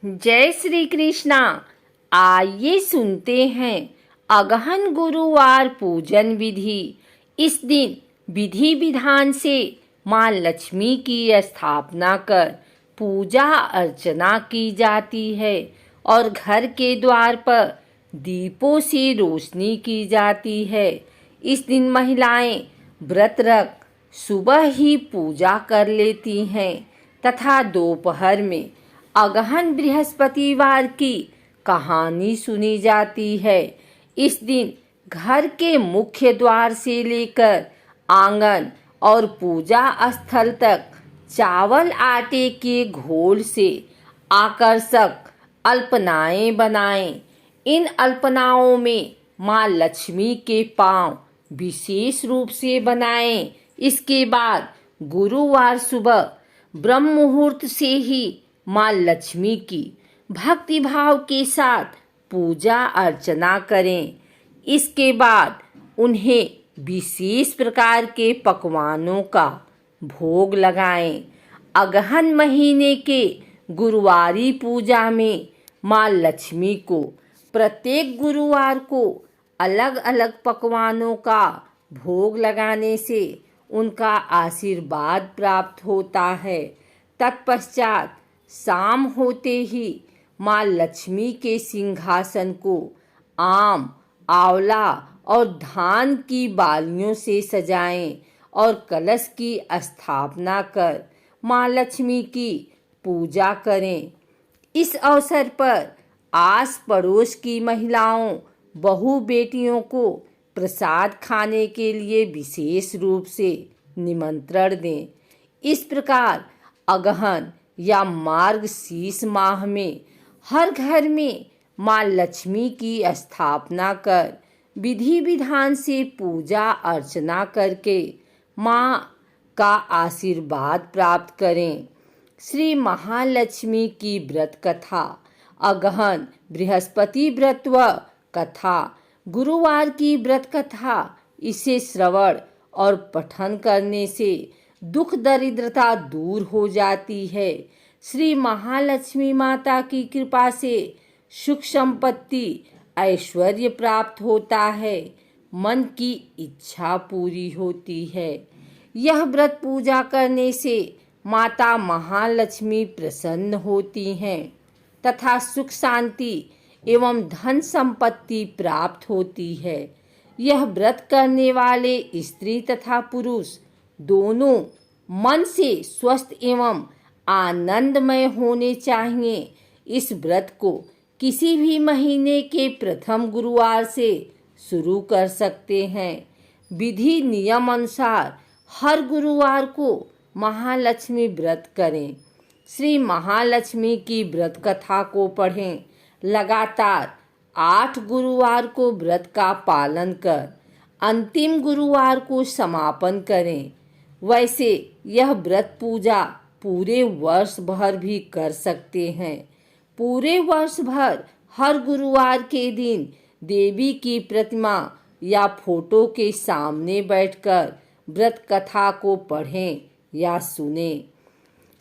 जय श्री कृष्णा। आइए सुनते हैं अगहन गुरुवार पूजन विधि। इस दिन विधि विधान से माँ लक्ष्मी की स्थापना कर पूजा अर्चना की जाती है और घर के द्वार पर दीपों से रोशनी की जाती है। इस दिन महिलाएं व्रत रख सुबह ही पूजा कर लेती हैं तथा दोपहर में अगहन बृहस्पतिवार की कहानी सुनी जाती है। इस दिन घर के मुख्य द्वार से लेकर आंगन और पूजा स्थल तक चावल आटे के घोल से आकर्षक अल्पनाएं बनाएं। इन अल्पनाओं में माँ लक्ष्मी के पांव विशेष रूप से बनाएं। इसके बाद गुरुवार सुबह ब्रह्म मुहूर्त से ही माँ लक्ष्मी की भक्ति भाव के साथ पूजा अर्चना करें। इसके बाद उन्हें विशेष प्रकार के पकवानों का भोग लगाएं। अगहन महीने के गुरुवारी पूजा में माँ लक्ष्मी को प्रत्येक गुरुवार को अलग अलग पकवानों का भोग लगाने से उनका आशीर्वाद प्राप्त होता है। तत्पश्चात शाम होते ही माँ लक्ष्मी के सिंहासन को आम, आंवला और धान की बालियों से सजाएं और कलश की स्थापना कर माँ लक्ष्मी की पूजा करें। इस अवसर पर आस पड़ोस की महिलाओं, बहू बेटियों को प्रसाद खाने के लिए विशेष रूप से निमंत्रण दें। इस प्रकार अगहन या मार्गशीर्ष माह में हर घर में माँ लक्ष्मी की स्थापना कर विधि विधान से पूजा अर्चना करके माँ का आशीर्वाद प्राप्त करें। श्री महालक्ष्मी की व्रत कथा, अगहन बृहस्पति व्रत व कथा, गुरुवार की व्रत कथा, इसे श्रवण और पठन करने से दुख दरिद्रता दूर हो जाती है। श्री महालक्ष्मी माता की कृपा से सुख संपत्ति ऐश्वर्य प्राप्त होता है, मन की इच्छा पूरी होती है। यह व्रत पूजा करने से माता महालक्ष्मी प्रसन्न होती हैं तथा सुख शांति एवं धन संपत्ति प्राप्त होती है। यह व्रत करने वाले स्त्री तथा पुरुष दोनों मन से स्वस्थ एवं आनंदमय होने चाहिए। इस व्रत को किसी भी महीने के प्रथम गुरुवार से शुरू कर सकते हैं। विधि नियम अनुसार हर गुरुवार को महालक्ष्मी व्रत करें। श्री महालक्ष्मी की व्रत कथा को पढ़ें। लगातार 8 गुरुवार को व्रत का पालन कर अंतिम गुरुवार को समापन करें। वैसे यह व्रत पूजा पूरे वर्ष भर भी कर सकते हैं। पूरे वर्ष भर हर गुरुवार के दिन देवी की प्रतिमा या फोटो के सामने बैठकर व्रत कथा को पढ़ें या सुनें।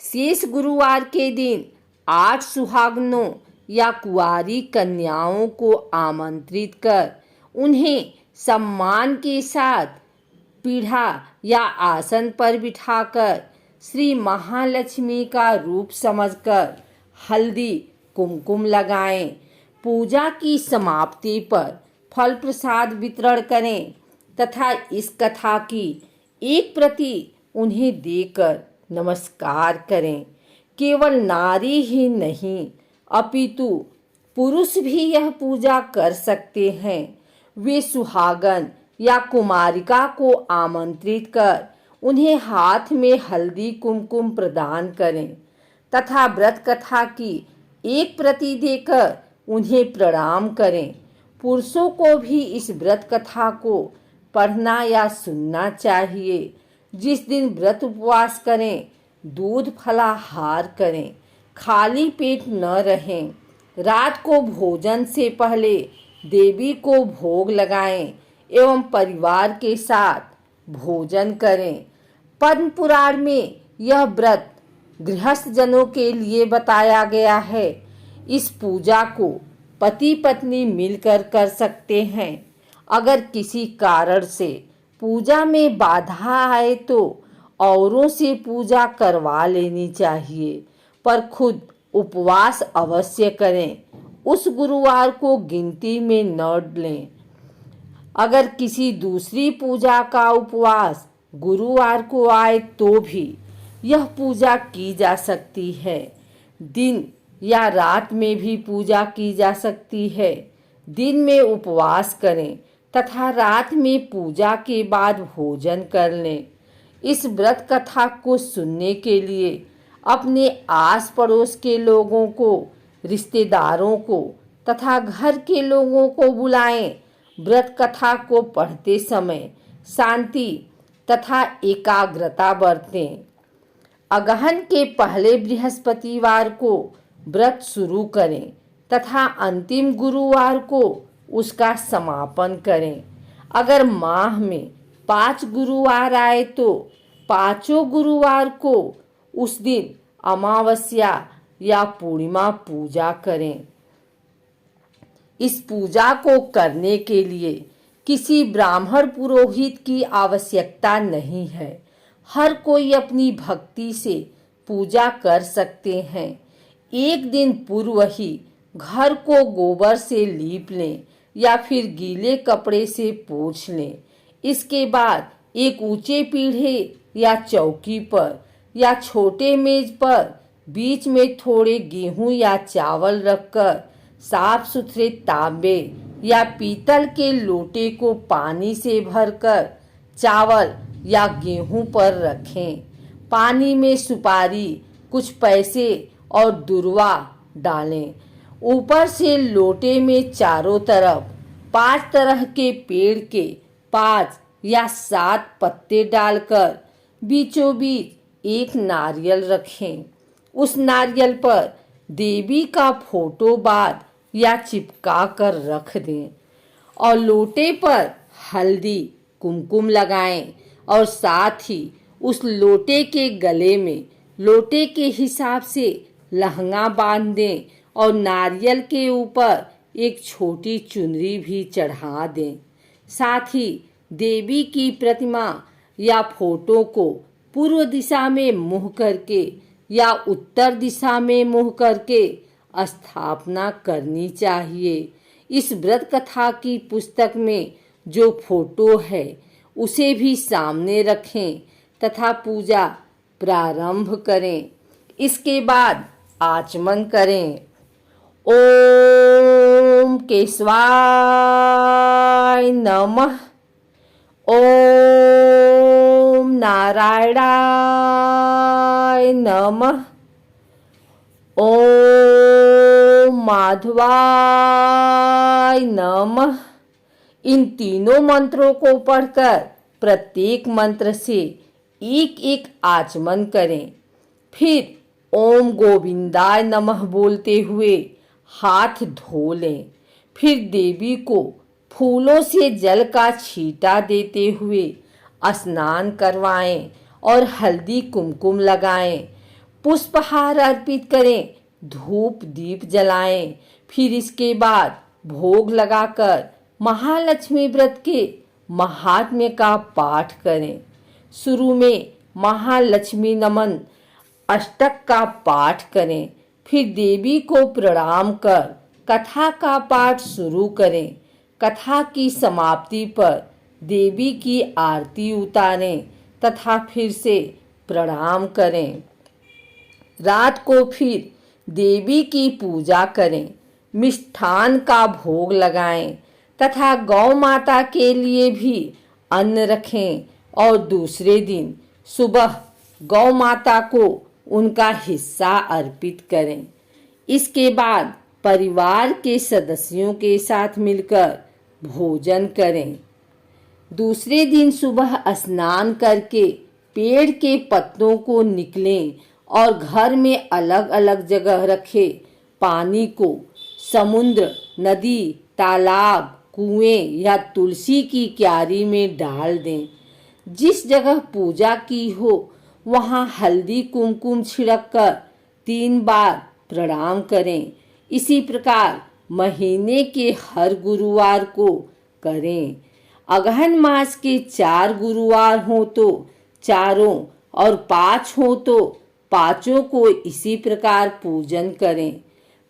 शेष गुरुवार के दिन 8 सुहागनों या कुंवारी कन्याओं को आमंत्रित कर उन्हें सम्मान के साथ पीढ़ा या आसन पर बिठाकर श्री महालक्ष्मी का रूप समझकर हल्दी कुमकुम लगाएं। पूजा की समाप्ति पर फल प्रसाद वितरण करें तथा इस कथा की एक प्रति उन्हें देकर नमस्कार करें। केवल नारी ही नहीं अपितु पुरुष भी यह पूजा कर सकते हैं। वे सुहागन या कुमारिका को आमंत्रित कर उन्हें हाथ में हल्दी कुमकुम प्रदान करें तथा व्रत कथा की एक प्रति देकर उन्हें प्रणाम करें। पुरुषों को भी इस व्रत कथा को पढ़ना या सुनना चाहिए। जिस दिन व्रत उपवास करें, दूध फलाहार करें, खाली पेट न रहें। रात को भोजन से पहले देवी को भोग लगाएं एवं परिवार के साथ भोजन करें। पद्म पुराण में यह व्रत गृहस्थ जनों के लिए बताया गया है। इस पूजा को पति पत्नी मिलकर कर सकते हैं। अगर किसी कारण से पूजा में बाधा आए तो औरों से पूजा करवा लेनी चाहिए, पर खुद उपवास अवश्य करें। उस गुरुवार को गिनती में न लें। अगर किसी दूसरी पूजा का उपवास गुरुवार को आए तो भी यह पूजा की जा सकती है। दिन या रात में भी पूजा की जा सकती है। दिन में उपवास करें तथा रात में पूजा के बाद भोजन कर लें। इस व्रत कथा को सुनने के लिए अपने आस पड़ोस के लोगों को, रिश्तेदारों को तथा घर के लोगों को बुलाएं। व्रत कथा को पढ़ते समय शांति तथा एकाग्रता बरतें। अगहन के पहले बृहस्पतिवार को व्रत शुरू करें तथा अंतिम गुरुवार को उसका समापन करें। अगर माह में 5 गुरुवार आए तो 5 गुरुवार को उस दिन अमावस्या या पूर्णिमा पूजा करें। इस पूजा को करने के लिए किसी ब्राह्मण पुरोहित की आवश्यकता नहीं है। हर कोई अपनी भक्ति से पूजा कर सकते हैं। एक दिन पूर्व ही घर को गोबर से लीप लें या फिर गीले कपड़े से पोंछ लें। इसके बाद एक ऊंचे पीढ़े या चौकी पर या छोटे मेज पर बीच में थोड़े गेहूं या चावल रखकर साफ सुथरे तांबे या पीतल के लोटे को पानी से भरकर चावल या गेहूं पर रखें। पानी में सुपारी, कुछ पैसे और दुर्वा डालें। ऊपर से लोटे में चारों तरफ 5 तरह के पेड़ के 5 या 7 पत्ते डालकर बीचों बीच एक नारियल रखें। उस नारियल पर देवी का फोटो बाद या चिपका कर रख दें और लोटे पर हल्दी कुमकुम लगाएं और साथ ही उस लोटे के गले में लोटे के हिसाब से लहंगा बांध दें और नारियल के ऊपर एक छोटी चुनरी भी चढ़ा दें। साथ ही देवी की प्रतिमा या फोटो को पूर्व दिशा में मुंह करके या उत्तर दिशा में मुंह करके स्थापना करनी चाहिए। इस व्रत कथा की पुस्तक में जो फोटो है उसे भी सामने रखें तथा पूजा प्रारंभ करें। इसके बाद आचमन करें। ओम केशवाय नमः। ओम नारायणाय नमः। ओम माधवाय नमः। इन तीनों मंत्रों को पढ़कर प्रत्येक मंत्र से एक एक आचमन करें। फिर ओम गोविंदाय नमः बोलते हुए हाथ धो लें। फिर देवी को फूलों से जल का छींटा देते हुए स्नान करवाएं और हल्दी कुमकुम लगाएं। पुष्पहार अर्पित करें, धूप दीप जलाएं। फिर इसके बाद भोग लगाकर महालक्ष्मी व्रत के महात्म्य का पाठ करें। शुरू में महालक्ष्मी नमन अष्टक का पाठ करें। फिर देवी को प्रणाम कर कथा का पाठ शुरू करें। कथा की समाप्ति पर देवी की आरती उतारें तथा फिर से प्रणाम करें। रात को फिर देवी की पूजा करें, मिष्ठान का भोग लगाएं तथा गौ माता के लिए भी अन्न रखें और दूसरे दिन सुबह गौ माता को उनका हिस्सा अर्पित करें। इसके बाद परिवार के सदस्यों के साथ मिलकर भोजन करें। दूसरे दिन सुबह स्नान करके पेड़ के पत्तों को निकलें और घर में अलग अलग जगह रखे पानी को समुद्र, नदी, तालाब, कुएं या तुलसी की क्यारी में डाल दें। जिस जगह पूजा की हो वहां हल्दी कुमकुम छिड़क कर 3 बार प्रणाम करें। इसी प्रकार महीने के हर गुरुवार को करें। अगहन मास के 4 गुरुवार हो तो चारों और 5 हो तो पांचों को इसी प्रकार पूजन करें।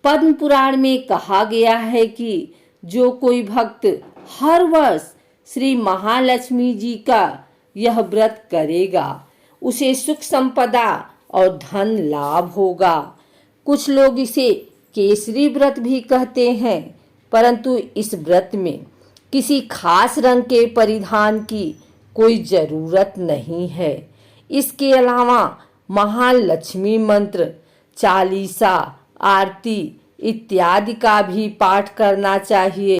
पद्म पुराण में कहा गया है कि जो कोई भक्त हर वर्ष श्री महालक्ष्मी जी का यह व्रत करेगा उसे सुख संपदा और धन लाभ होगा। कुछ लोग इसे केसरी व्रत भी कहते हैं, परंतु इस व्रत में किसी खास रंग के परिधान की कोई जरूरत नहीं है। इसके अलावा महालक्ष्मी मंत्र, चालीसा, आरती इत्यादि का भी पाठ करना चाहिए।